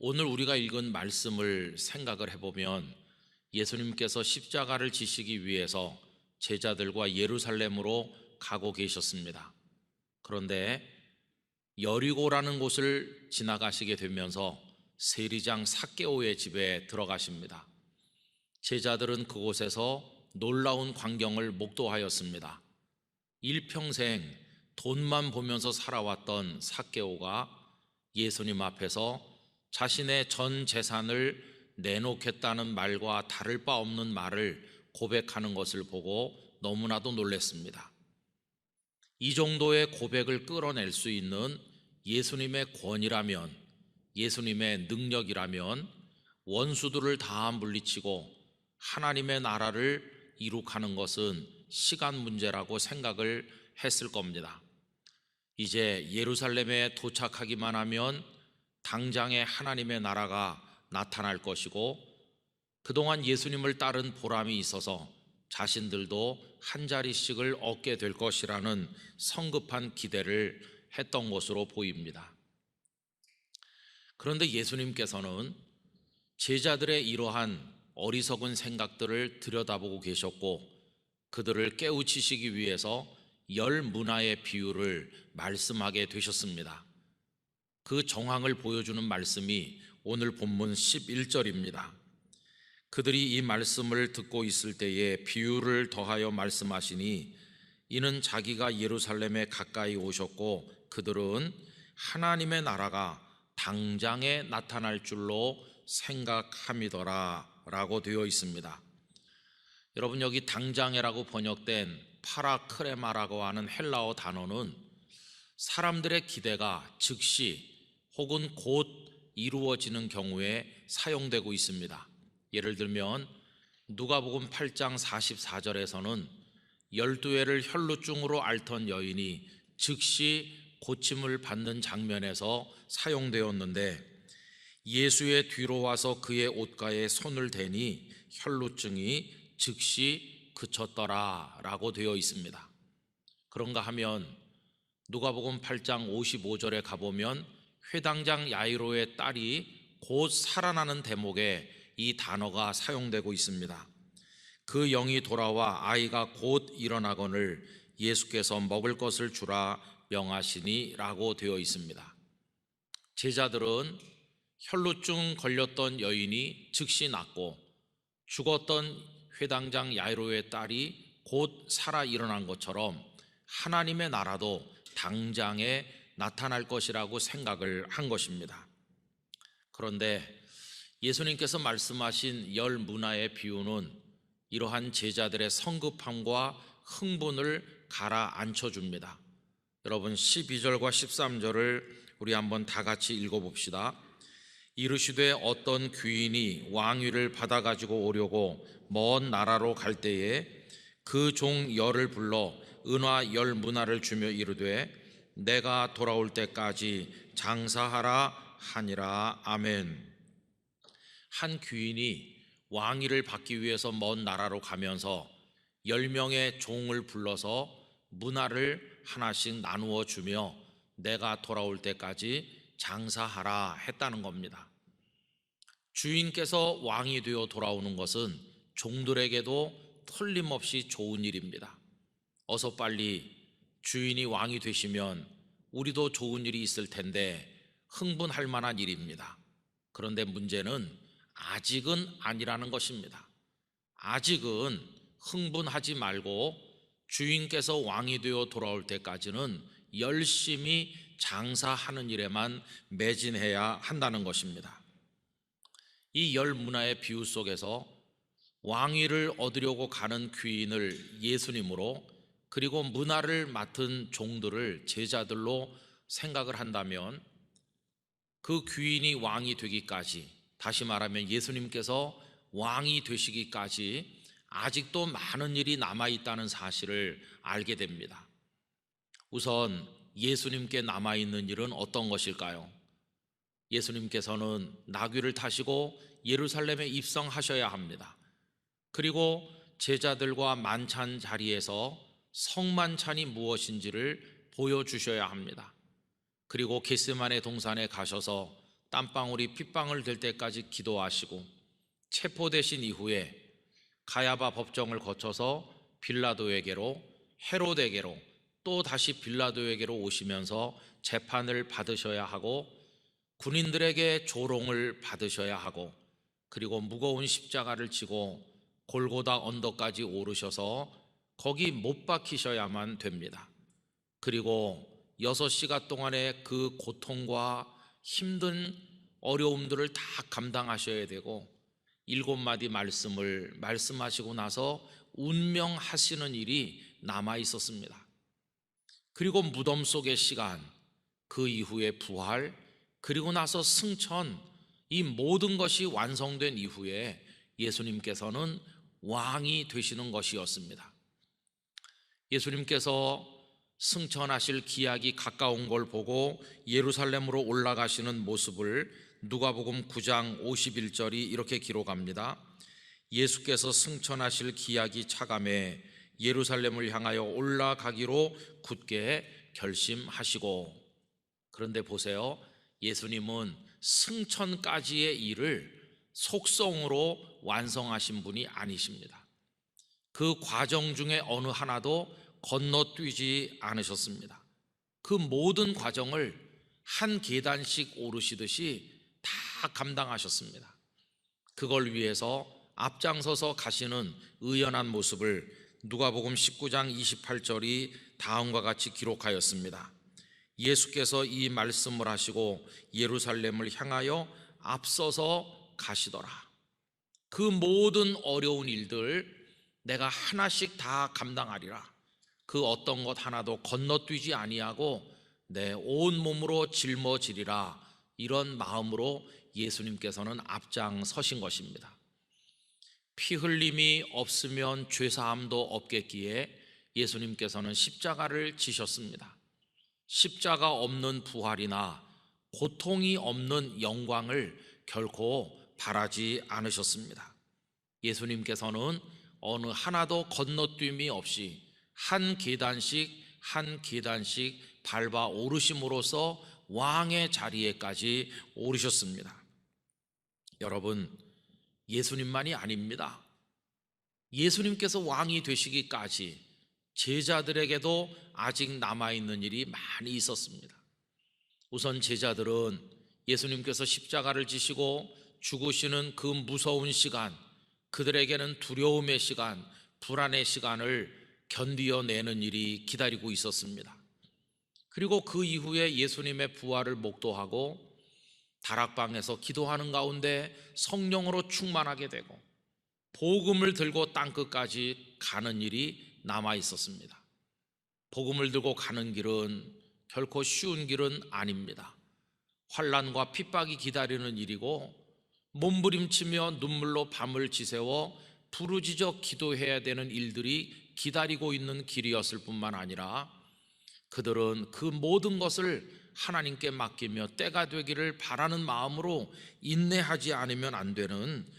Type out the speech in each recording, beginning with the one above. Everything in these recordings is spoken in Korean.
오늘 우리가 읽은 말씀을 생각을 해보면 예수님께서 십자가를 지시기 위해서 제자들과 예루살렘으로 가고 계셨습니다. 그런데 여리고라는 곳을 지나가시게 되면서 세리장 삭개오의 집에 들어가십니다. 제자들은 그곳에서 놀라운 광경을 목도하였습니다. 일평생 돈만 보면서 살아왔던 삭개오가 예수님 앞에서 자신의 전 재산을 내놓겠다는 말과 다를 바 없는 말을 고백하는 것을 보고 너무나도 놀랐습니다. 이 정도의 고백을 끌어낼 수 있는 예수님의 권위라면, 예수님의 능력이라면 원수들을 다 물리치고 하나님의 나라를 이룩하는 것은 시간 문제라고 생각을 했을 겁니다. 이제 예루살렘에 도착하기만 하면 당장에 하나님의 나라가 나타날 것이고, 그동안 예수님을 따른 보람이 있어서 자신들도 한 자리씩을 얻게 될 것이라는 성급한 기대를 했던 것으로 보입니다. 그런데 예수님께서는 제자들의 이러한 어리석은 생각들을 들여다보고 계셨고, 그들을 깨우치시기 위해서 열 문화의 비유를 말씀하게 되셨습니다. 그 정황을 보여주는 말씀이 오늘 본문 11절입니다. 그들이 이 말씀을 듣고 있을 때에 비유를 더하여 말씀하시니, 이는 자기가 예루살렘에 가까이 오셨고 그들은 하나님의 나라가 당장에 나타날 줄로 생각함이더라 라고 되어 있습니다. 여러분, 여기 당장에라고 번역된 파라크레마라고 하는 헬라어 단어는 사람들의 기대가 즉시 혹은 곧 이루어지는 경우에 사용되고 있습니다. 예를 들면 누가복음 8장 44절에서는 12해를 혈루증으로 앓던 여인이 즉시 고침을 받는 장면에서 사용되었는데, 예수의 뒤로 와서 그의 옷가에 손을 대니 혈루증이 즉시 그쳤더라 라고 되어 있습니다. 그런가 하면 누가복음 8장 55절에 가보면 회당장 야이로의 딸이 곧 살아나는 대목에 이 단어가 사용되고 있습니다. 그 영이 돌아와 아이가 곧 일어나거늘 예수께서 먹을 것을 주라 명하시니 라고 되어 있습니다. 제자들은 혈루증 걸렸던 여인이 즉시 낫고 죽었던 회당장 야이로의 딸이 곧 살아 일어난 것처럼 하나님의 나라도 당장에 나타날 것이라고 생각을 한 것입니다. 그런데 예수님께서 말씀하신 열 문화의 비유는 이러한 제자들의 성급함과 흥분을 가라앉혀 줍니다. 여러분, 12절과 13절을 우리 한번 다 같이 읽어봅시다. 이르시되 어떤 귀인이 왕위를 받아가지고 오려고 먼 나라로 갈 때에 그 종 열을 불러 은화 열 문화를 주며 이르되 내가 돌아올 때까지 장사하라 하니라. 아멘. 한 귀인이 왕위를 받기 위해서 먼 나라로 가면서 10명의 종을 불러서 문화를 하나씩 나누어 주며 내가 돌아올 때까지 장사하라 했다는 겁니다. 주인께서 왕이 되어 돌아오는 것은 종들에게도 틀림없이 좋은 일입니다. 어서 빨리 주인이 왕이 되시면 우리도 좋은 일이 있을 텐데 흥분할 만한 일입니다. 그런데 문제는 아직은 아니라는 것입니다. 아직은 흥분하지 말고 주인께서 왕이 되어 돌아올 때까지는 열심히 장사하는 일에만 매진해야 한다는 것입니다. 이 열 문화의 비유 속에서 왕위를 얻으려고 가는 귀인을 예수님으로, 그리고 문화를 맡은 종들을 제자들로 생각을 한다면 그 귀인이 왕이 되기까지, 다시 말하면 예수님께서 왕이 되시기까지 아직도 많은 일이 남아있다는 사실을 알게 됩니다. 우선 예수님께 남아있는 일은 어떤 것일까요? 예수님께서는 나귀를 타시고 예루살렘에 입성하셔야 합니다. 그리고 제자들과 만찬 자리에서 성만찬이 무엇인지를 보여주셔야 합니다. 그리고 겟세마네 동산에 가셔서 땀방울이 핏방울 될 때까지 기도하시고 체포되신 이후에 가야바 법정을 거쳐서 빌라도에게로, 헤롯에게로, 또 다시 빌라도에게로 오시면서 재판을 받으셔야 하고 군인들에게 조롱을 받으셔야 하고 그리고 무거운 십자가를 지고 골고다 언덕까지 오르셔서 거기 못 박히셔야만 됩니다. 그리고 6시간 동안의 그 고통과 힘든 어려움들을 다 감당하셔야 되고 7마디 말씀을 말씀하시고 나서 운명하시는 일이 남아 있었습니다. 그리고 무덤 속의 시간, 그 이후에 부활, 그리고 나서 승천, 이 모든 것이 완성된 이후에 예수님께서는 왕이 되시는 것이었습니다. 예수님께서 승천하실 기약이 가까운 걸 보고 예루살렘으로 올라가시는 모습을 누가복음 9장 51절이 이렇게 기록합니다. 예수께서 승천하실 기약이 차감해 예루살렘을 향하여 올라가기로 굳게 결심하시고. 그런데 보세요, 예수님은 승천까지의 일을 속성으로 완성하신 분이 아니십니다. 그 과정 중에 어느 하나도 건너뛰지 않으셨습니다. 그 모든 과정을 한 계단씩 오르시듯이 다 감당하셨습니다. 그걸 위해서 앞장서서 가시는 의연한 모습을 누가복음 19장 28절이 다음과 같이 기록하였습니다. 예수께서 이 말씀을 하시고 예루살렘을 향하여 앞서서 가시더라. 그 모든 어려운 일들 내가 하나씩 다 감당하리라. 그 어떤 것 하나도 건너뛰지 아니하고 내 온 몸으로 짊어지리라. 이런 마음으로 예수님께서는 앞장서신 것입니다. 피 흘림이 없으면 죄사함도 없겠기에 예수님께서는 십자가를 지셨습니다. 십자가 없는 부활이나 고통이 없는 영광을 결코 바라지 않으셨습니다. 예수님께서는 어느 하나도 건너뛰음이 없이 한 계단씩 한 계단씩 밟아 오르심으로써 왕의 자리에까지 오르셨습니다. 여러분, 예수님만이 아닙니다. 예수님께서 왕이 되시기까지 제자들에게도 아직 남아있는 일이 많이 있었습니다. 우선 제자들은 예수님께서 십자가를 지시고 죽으시는 그 무서운 시간, 그들에게는 두려움의 시간, 불안의 시간을 견디어내는 일이 기다리고 있었습니다. 그리고 그 이후에 예수님의 부활을 목도하고 다락방에서 기도하는 가운데 성령으로 충만하게 되고 복음을 들고 땅끝까지 가는 일이 남아 있었습니다. 복음을 들고 가는 길은 결코 쉬운 길은 아닙니다. 환난과 핍박이 기다리는 일이고 몸부림치며 눈물로 밤을 지새워 부르짖어 기도해야 되는 일들이 기다리고 있는 길이었을 뿐만 아니라 그들은 그 모든 것을 하나님께 맡기며 때가 되기를 바라는 마음으로 인내하지 않으면 안 되는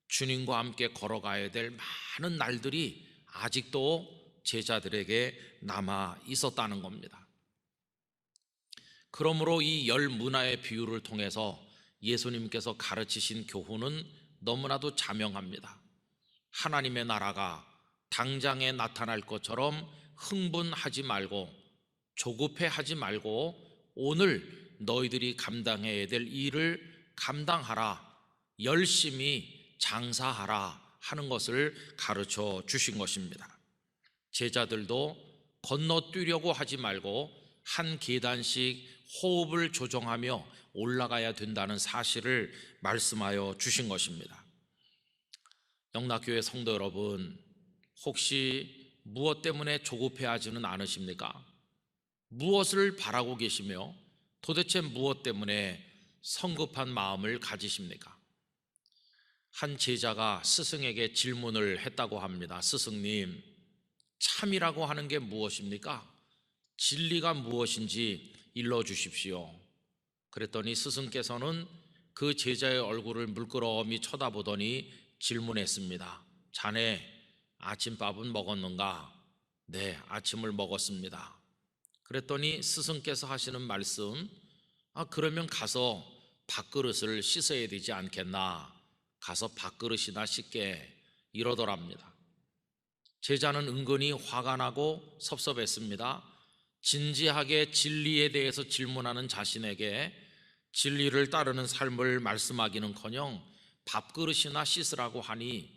주님과 함께 걸어가야 될 많은 날들이 아직도 제자들에게 남아 있었다는 겁니다. 그러므로 이 열 문화의 비유를 통해서 예수님께서 가르치신 교훈은 너무나도 자명합니다. 하나님의 나라가 당장에 나타날 것처럼 흥분하지 말고 조급해하지 말고 오늘 너희들이 감당해야 될 일을 감당하라, 열심히 장사하라 하는 것을 가르쳐 주신 것입니다. 제자들도 건너뛰려고 하지 말고 한 계단씩 호흡을 조정하며 올라가야 된다는 사실을 말씀하여 주신 것입니다. 영락교회 성도 여러분, 혹시 무엇 때문에 조급해하지는 않으십니까? 무엇을 바라고 계시며 도대체 무엇 때문에 성급한 마음을 가지십니까? 한 제자가 스승에게 질문을 했다고 합니다. 스승님, 참이라고 하는 게 무엇입니까? 진리가 무엇인지 일러주십시오. 그랬더니 스승께서는 그 제자의 얼굴을 물끄러미 쳐다보더니 질문했습니다. 자네 아침밥은 먹었는가? 네, 아침을 먹었습니다. 그랬더니 스승께서 하시는 말씀, 그러면 가서 밥그릇을 씻어야 되지 않겠나, 가서 밥그릇이나 씻게, 이러더랍니다. 제자는 은근히 화가 나고 섭섭했습니다. 진지하게 진리에 대해서 질문하는 자신에게 진리를 따르는 삶을 말씀하기는커녕 밥그릇이나 씻으라고 하니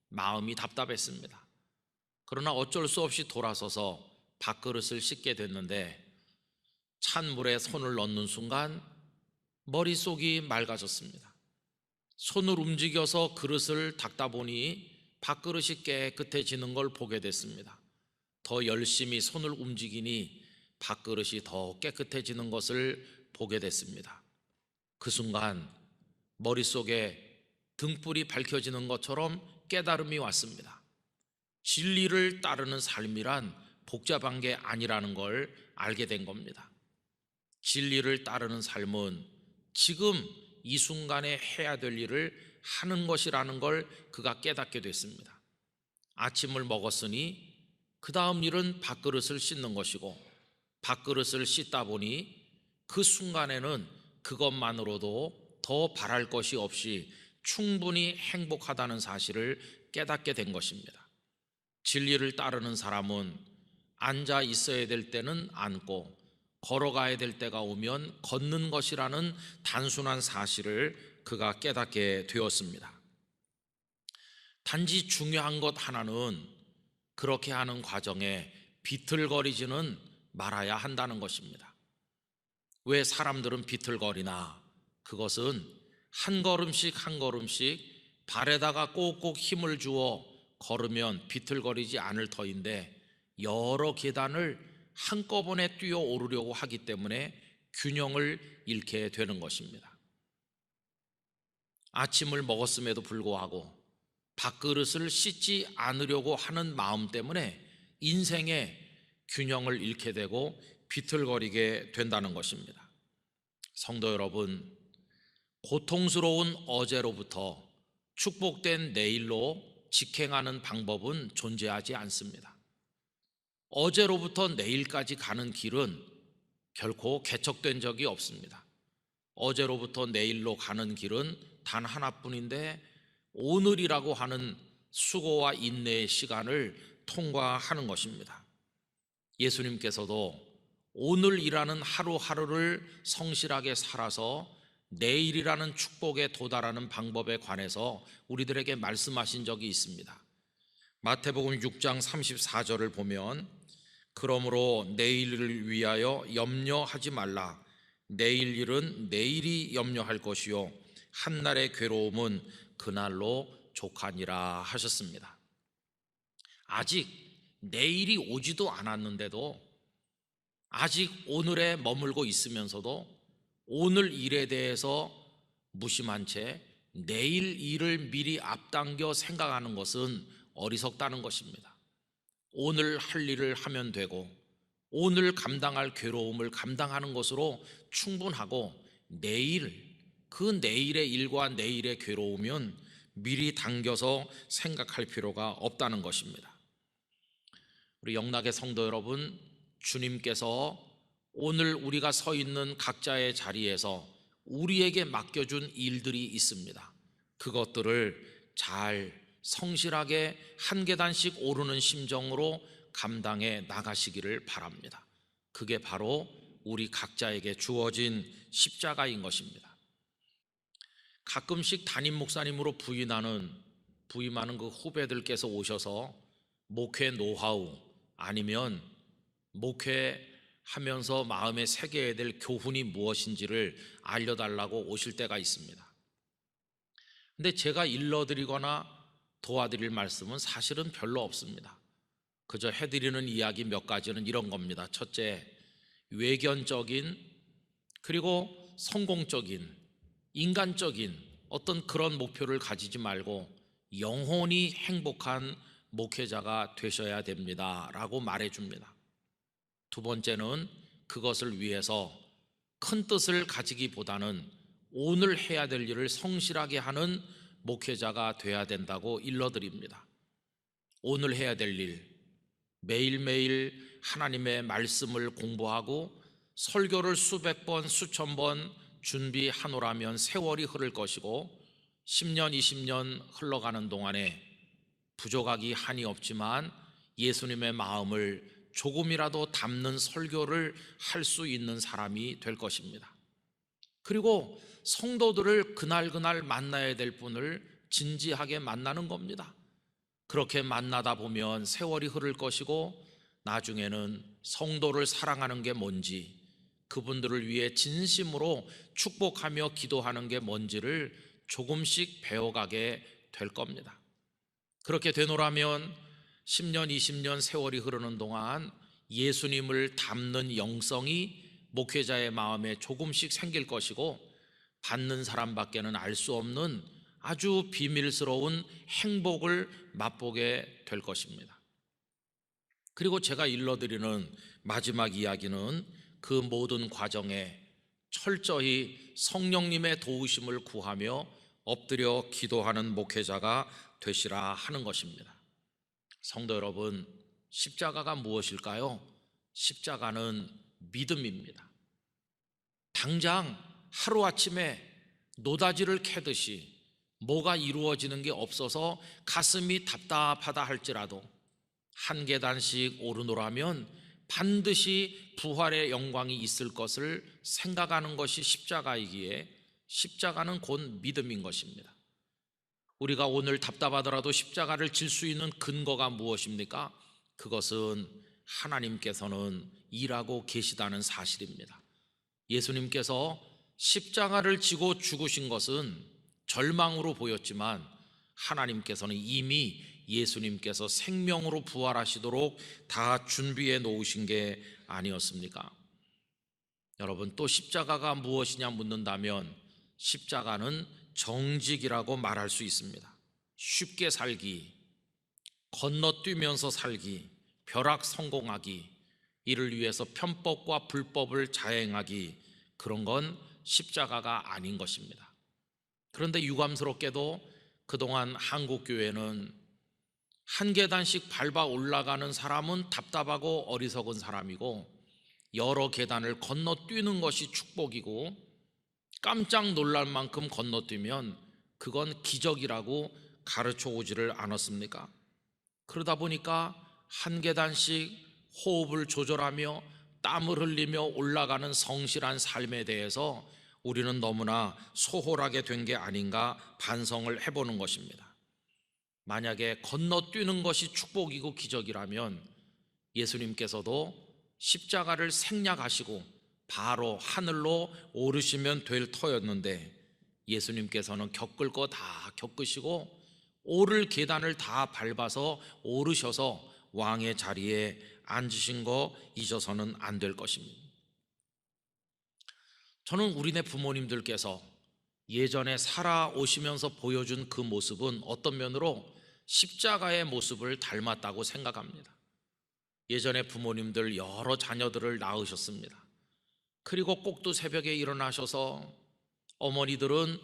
마음이 답답했습니다. 그러나 어쩔 수 없이 돌아서서 밥그릇을 씻게 됐는데 찬물에 손을 넣는 순간 머릿속이 맑아졌습니다. 손을 움직여서 그릇을 닦다 보니 밥그릇이 깨끗해지는 걸 보게 됐습니다. 더 열심히 손을 움직이니 밥그릇이 더 깨끗해지는 것을 보게 됐습니다. 그 순간 머릿속에 등불이 밝혀지는 것처럼 깨달음이 왔습니다. 진리를 따르는 삶이란 복잡한 게 아니라는 걸 알게 된 겁니다. 진리를 따르는 삶은 지금 이 순간에 해야 될 일을 하는 것이라는 걸 그가 깨닫게 됐습니다. 아침을 먹었으니 그 다음 일은 밥그릇을 씻는 것이고, 밥그릇을 씻다 보니 그 순간에는 그것만으로도 더 바랄 것이 없이 충분히 행복하다는 사실을 깨닫게 된 것입니다. 진리를 따르는 사람은 앉아 있어야 될 때는 앉고 걸어가야 될 때가 오면 걷는 것이라는 단순한 사실을 그가 깨닫게 되었습니다. 단지 중요한 것 하나는 그렇게 하는 과정에 비틀거리지는 말아야 한다는 것입니다. 왜 사람들은 비틀거리나? 그것은 한 걸음씩 한 걸음씩 발에다가 꼭꼭 힘을 주어 걸으면 비틀거리지 않을 터인데 여러 계단을 한꺼번에 뛰어 오르려고 하기 때문에 균형을 잃게 되는 것입니다. 아침을 먹었음에도 불구하고 밥그릇을 씻지 않으려고 하는 마음 때문에 인생의 균형을 잃게 되고 비틀거리게 된다는 것입니다. 성도 여러분, 고통스러운 어제로부터 축복된 내일로 직행하는 방법은 존재하지 않습니다. 어제로부터 내일까지 가는 길은 결코 개척된 적이 없습니다. 어제로부터 내일로 가는 길은 단 하나뿐인데 오늘이라고 하는 수고와 인내의 시간을 통과하는 것입니다. 예수님께서도 오늘이라는 하루하루를 성실하게 살아서 내일이라는 축복에 도달하는 방법에 관해서 우리들에게 말씀하신 적이 있습니다. 마태복음 6장 34절을 보면 그러므로 내일을 위하여 염려하지 말라. 내일 일은 내일이 염려할 것이요 한날의 괴로움은 그날로 족하니라 하셨습니다. 아직 내일이 오지도 않았는데도, 아직 오늘에 머물고 있으면서도 오늘 일에 대해서 무심한 채 내일 일을 미리 앞당겨 생각하는 것은 어리석다는 것입니다. 오늘 할 일을 하면 되고 오늘 감당할 괴로움을 감당하는 것으로 충분하고 그 내일의 일과 내일의 괴로움은 미리 당겨서 생각할 필요가 없다는 것입니다. 우리 영락의 성도 여러분, 주님께서 오늘 우리가 서 있는 각자의 자리에서 우리에게 맡겨준 일들이 있습니다. 그것들을 잘 성실하게 한 계단씩 오르는 심정으로 감당해 나가시기를 바랍니다. 그게 바로 우리 각자에게 주어진 십자가인 것입니다. 가끔씩 담임 목사님으로 부임하는 그 후배들께서 오셔서 목회 노하우 아니면 목회하면서 마음에 새겨야 될 교훈이 무엇인지를 알려달라고 오실 때가 있습니다. 근데 제가 일러드리거나 도와드릴 말씀은 사실은 별로 없습니다. 그저 해드리는 이야기 몇 가지는 이런 겁니다. 첫째, 외견적인 그리고 성공적인 인간적인 어떤 그런 목표를 가지지 말고 영혼이 행복한 목회자가 되셔야 됩니다 라고 말해줍니다. 두 번째는 그것을 위해서 큰 뜻을 가지기보다는 오늘 해야 될 일을 성실하게 하는 목회자가 돼야 된다고 일러드립니다. 오늘 해야 될 일, 매일매일 하나님의 말씀을 공부하고 설교를 수백 번, 수천 번 준비하노라면 세월이 흐를 것이고 10년, 20년 흘러가는 동안에 부족하기 한이 없지만 예수님의 마음을 조금이라도 담는 설교를 할 수 있는 사람이 될 것입니다. 그리고 성도들을 그날 만나야 될 분을 진지하게 만나는 겁니다. 그렇게 만나다 보면 세월이 흐를 것이고 나중에는 성도를 사랑하는 게 뭔지, 그분들을 위해 진심으로 축복하며 기도하는 게 뭔지를 조금씩 배워가게 될 겁니다. 그렇게 되노라면 10년, 20년 세월이 흐르는 동안 예수님을 담는 영성이 목회자의 마음에 조금씩 생길 것이고 받는 사람밖에는 알 수 없는 아주 비밀스러운 행복을 맛보게 될 것입니다. 그리고 제가 일러드리는 마지막 이야기는 그 모든 과정에 철저히 성령님의 도우심을 구하며 엎드려 기도하는 목회자가 되시라 하는 것입니다. 성도 여러분, 십자가가 무엇일까요? 십자가는 믿음입니다. 당장 하루아침에 노다지를 캐듯이 뭐가 이루어지는 게 없어서 가슴이 답답하다 할지라도 한 계단씩 오르노라면 반드시 부활의 영광이 있을 것을 생각하는 것이 십자가이기에 십자가는 곧 믿음인 것입니다. 우리가 오늘 답답하더라도 십자가를 질 수 있는 근거가 무엇입니까? 그것은 하나님께서는 일하고 계시다는 사실입니다. 예수님께서 십자가를 지고 죽으신 것은 절망으로 보였지만 하나님께서는 이미 예수님께서 생명으로 부활하시도록 다 준비해 놓으신 게 아니었습니까? 여러분, 또 십자가가 무엇이냐 묻는다면 십자가는 정직이라고 말할 수 있습니다. 쉽게 살기, 건너뛰면서 살기, 벼락 성공하기, 이를 위해서 편법과 불법을 자행하기, 그런 건 십자가가 아닌 것입니다. 그런데 유감스럽게도 그동안 한국교회는 한 계단씩 밟아 올라가는 사람은 답답하고 어리석은 사람이고 여러 계단을 건너뛰는 것이 축복이고 깜짝 놀랄 만큼 건너뛰면 그건 기적이라고 가르쳐 오지를 않았습니까? 그러다 보니까 한 계단씩 호흡을 조절하며 땀을 흘리며 올라가는 성실한 삶에 대해서 우리는 너무나 소홀하게 된 게 아닌가 반성을 해보는 것입니다. 만약에 건너뛰는 것이 축복이고 기적이라면 예수님께서도 십자가를 생략하시고 바로 하늘로 오르시면 될 터였는데 예수님께서는 겪을 거 다 겪으시고 오를 계단을 다 밟아서 오르셔서 왕의 자리에 앉으신 거 잊어서는 안 될 것입니다. 저는 우리네 부모님들께서 예전에 살아오시면서 보여준 그 모습은 어떤 면으로 십자가의 모습을 닮았다고 생각합니다. 예전에 부모님들 여러 자녀들을 낳으셨습니다. 그리고 꼭두 새벽에 일어나셔서 어머니들은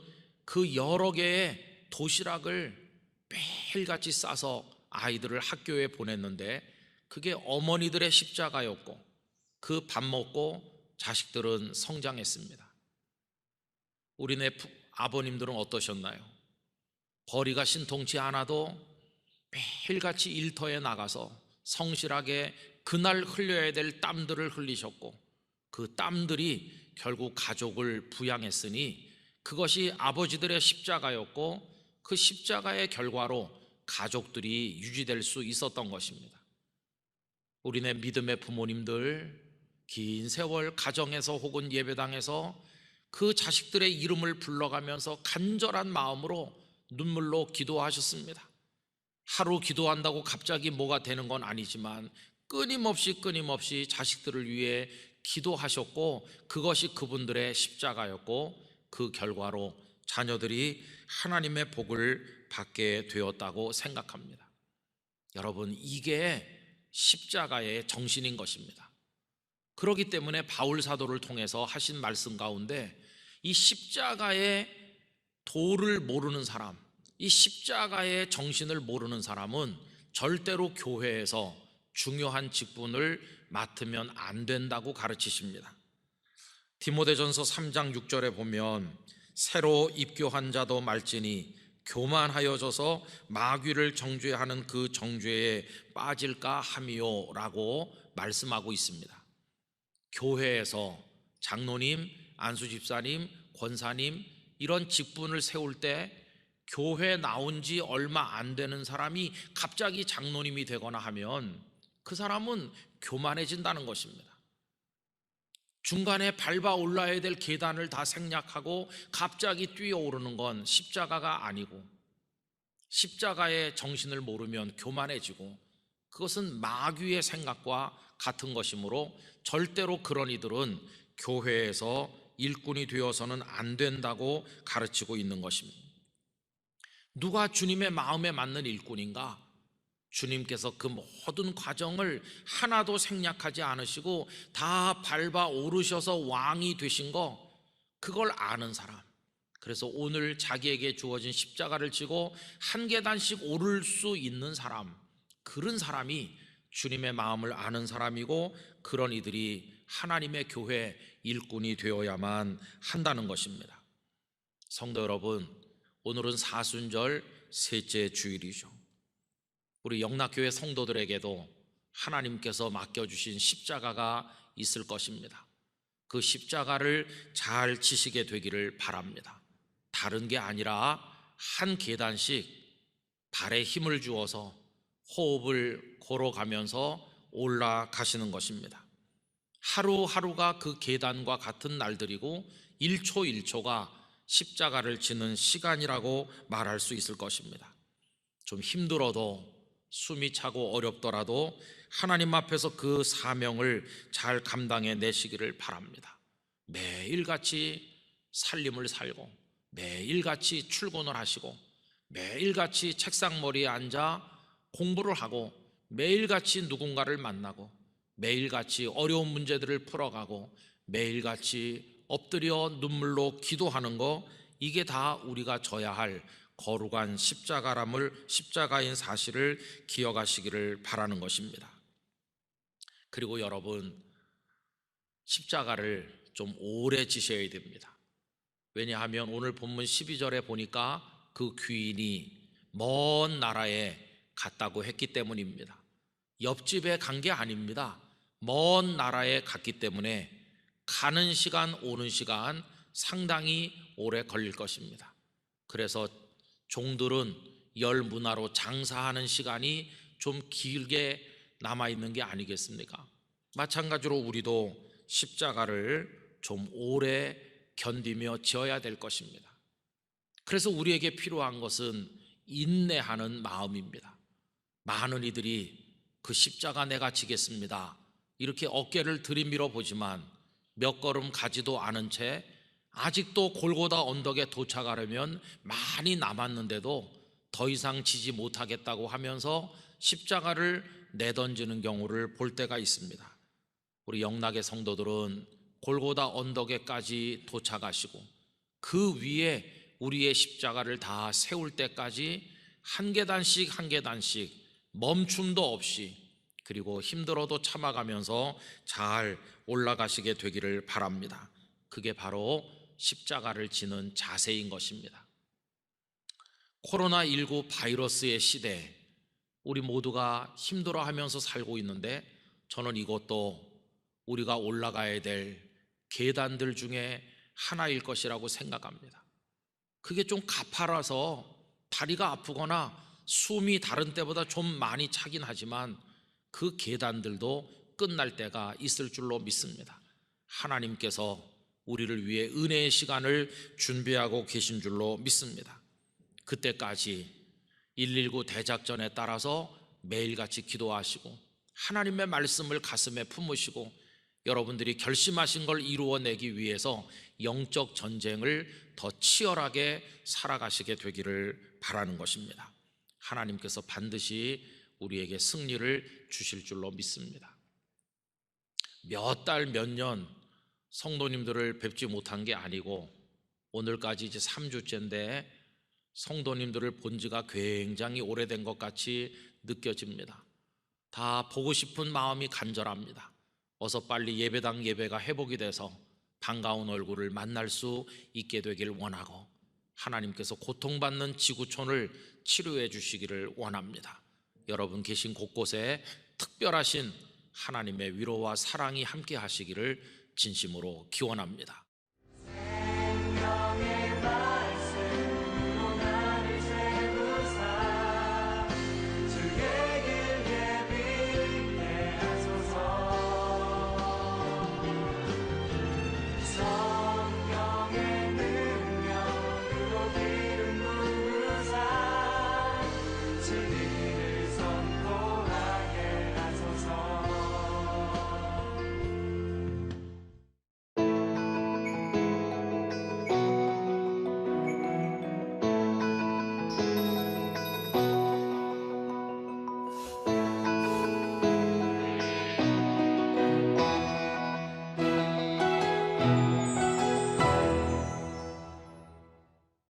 그 여러 개의 도시락을 매일같이 싸서 아이들을 학교에 보냈는데 그게 어머니들의 십자가였고 그 밥 먹고 자식들은 성장했습니다. 우리네 아버님들은 어떠셨나요? 벌이가 신통치 않아도 매일같이 일터에 나가서 성실하게 그날 흘려야 될 땀들을 흘리셨고 그 땀들이 결국 가족을 부양했으니 그것이 아버지들의 십자가였고 그 십자가의 결과로 가족들이 유지될 수 있었던 것입니다. 우리네 믿음의 부모님들 긴 세월 가정에서 혹은 예배당에서 그 자식들의 이름을 불러가면서 간절한 마음으로 눈물로 기도하셨습니다. 하루 기도한다고 갑자기 뭐가 되는 건 아니지만 끊임없이 자식들을 위해 기도하셨고 그것이 그분들의 십자가였고 그 결과로 자녀들이 하나님의 복을 받게 되었다고 생각합니다. 여러분, 이게 십자가의 정신인 것입니다. 그렇기 때문에 바울 사도를 통해서 하신 말씀 가운데 이 십자가의 도를 모르는 사람, 이 십자가의 정신을 모르는 사람은 절대로 교회에서 중요한 직분을 맡으면 안 된다고 가르치십니다. 디모데전서 3장 6절에 보면 새로 입교한 자도 말지니 교만하여져서 마귀를 정죄하는 그 정죄에 빠질까 함이요라고 말씀하고 있습니다. 교회에서 장로님, 안수집사님, 권사님 이런 직분을 세울 때 교회 나온 지 얼마 안 되는 사람이 갑자기 장로님이 되거나 하면 그 사람은 교만해진다는 것입니다. 중간에 밟아 올라야 될 계단을 다 생략하고 갑자기 뛰어오르는 건 십자가가 아니고, 십자가의 정신을 모르면 교만해지고 그것은 마귀의 생각과 같은 것이므로 절대로 그런 이들은 교회에서 일꾼이 되어서는 안 된다고 가르치고 있는 것입니다. 누가 주님의 마음에 맞는 일꾼인가? 주님께서 그 모든 과정을 하나도 생략하지 않으시고 다 밟아 오르셔서 왕이 되신 거, 그걸 아는 사람. 그래서 오늘 자기에게 주어진 십자가를 지고 한 계단씩 오를 수 있는 사람, 그런 사람이 주님의 마음을 아는 사람이고, 그런 이들이 하나님의 교회 일꾼이 되어야만 한다는 것입니다. 성도 여러분, 오늘은 사순절 셋째 주일이죠. 우리 영락교회 성도들에게도 하나님께서 맡겨주신 십자가가 있을 것입니다. 그 십자가를 잘 지시게 되기를 바랍니다. 다른 게 아니라 한 계단씩 발에 힘을 주어서 호흡을 걸어가면서 올라가시는 것입니다. 하루하루가 그 계단과 같은 날들이고 1초 1초가 십자가를 지는 시간이라고 말할 수 있을 것입니다. 좀 힘들어도, 숨이 차고 어렵더라도 하나님 앞에서 그 사명을 잘 감당해 내시기를 바랍니다. 매일같이 살림을 살고, 매일같이 출근을 하시고, 매일같이 책상머리에 앉아 공부를 하고, 매일같이 누군가를 만나고, 매일같이 어려운 문제들을 풀어가고, 매일같이 엎드려 눈물로 기도하는 거, 이게 다 우리가 져야 할 거룩한 십자가인 사실을 기억하시기를 바라는 것입니다. 그리고 여러분, 십자가를 좀 오래 지셔야 됩니다. 왜냐하면 오늘 본문 12절에 보니까 그 귀인이 먼 나라에 갔다고 했기 때문입니다. 옆집에 간 게 아닙니다. 먼 나라에 갔기 때문에 가는 시간 오는 시간 상당히 오래 걸릴 것입니다. 그래서 종들은 열문화로 장사하는 시간이 좀 길게 남아있는 게 아니겠습니까? 마찬가지로 우리도 십자가를 좀 오래 견디며 지어야 될 것입니다. 그래서 우리에게 필요한 것은 인내하는 마음입니다. 많은 이들이 그 십자가 내가 지겠습니다, 이렇게 어깨를 들이밀어 보지만 몇 걸음 가지도 않은 채 아직도 골고다 언덕에 도착하려면 많이 남았는데도 더 이상 지지 못하겠다고 하면서 십자가를 내던지는 경우를 볼 때가 있습니다. 우리 영락의 성도들은 골고다 언덕에까지 도착하시고 그 위에 우리의 십자가를 다 세울 때까지 한 계단씩 한 계단씩 멈춤도 없이, 그리고 힘들어도 참아가면서 잘 올라가시게 되기를 바랍니다. 그게 바로 십자가를 지는 자세인 것입니다. 코로나19 바이러스의 시대, 우리 모두가 힘들어하면서 살고 있는데 저는 이것도 우리가 올라가야 될 계단들 중에 하나일 것이라고 생각합니다. 그게 좀 가파라서 다리가 아프거나 숨이 다른 때보다 좀 많이 차긴 하지만 그 계단들도 끝날 때가 있을 줄로 믿습니다. 하나님께서 우리를 위해 은혜의 시간을 준비하고 계신 줄로 믿습니다. 그때까지 119 대작전에 따라서 매일같이 기도하시고 하나님의 말씀을 가슴에 품으시고 여러분들이 결심하신 걸 이루어내기 위해서 영적 전쟁을 더 치열하게 살아가시게 되기를 바라는 것입니다. 하나님께서 반드시 우리에게 승리를 주실 줄로 믿습니다. 몇 달, 몇 년 성도님들을 뵙지 못한 게 아니고 오늘까지 이제 3주째인데 성도님들을 본 지가 굉장히 오래된 것 같이 느껴집니다. 다 보고 싶은 마음이 간절합니다. 어서 빨리 예배당 예배가 회복이 돼서 반가운 얼굴을 만날 수 있게 되길 원하고, 하나님께서 고통받는 지구촌을 치료해 주시기를 원합니다. 여러분 계신 곳곳에 특별하신 하나님의 위로와 사랑이 함께 하시기를 진심으로 기원합니다.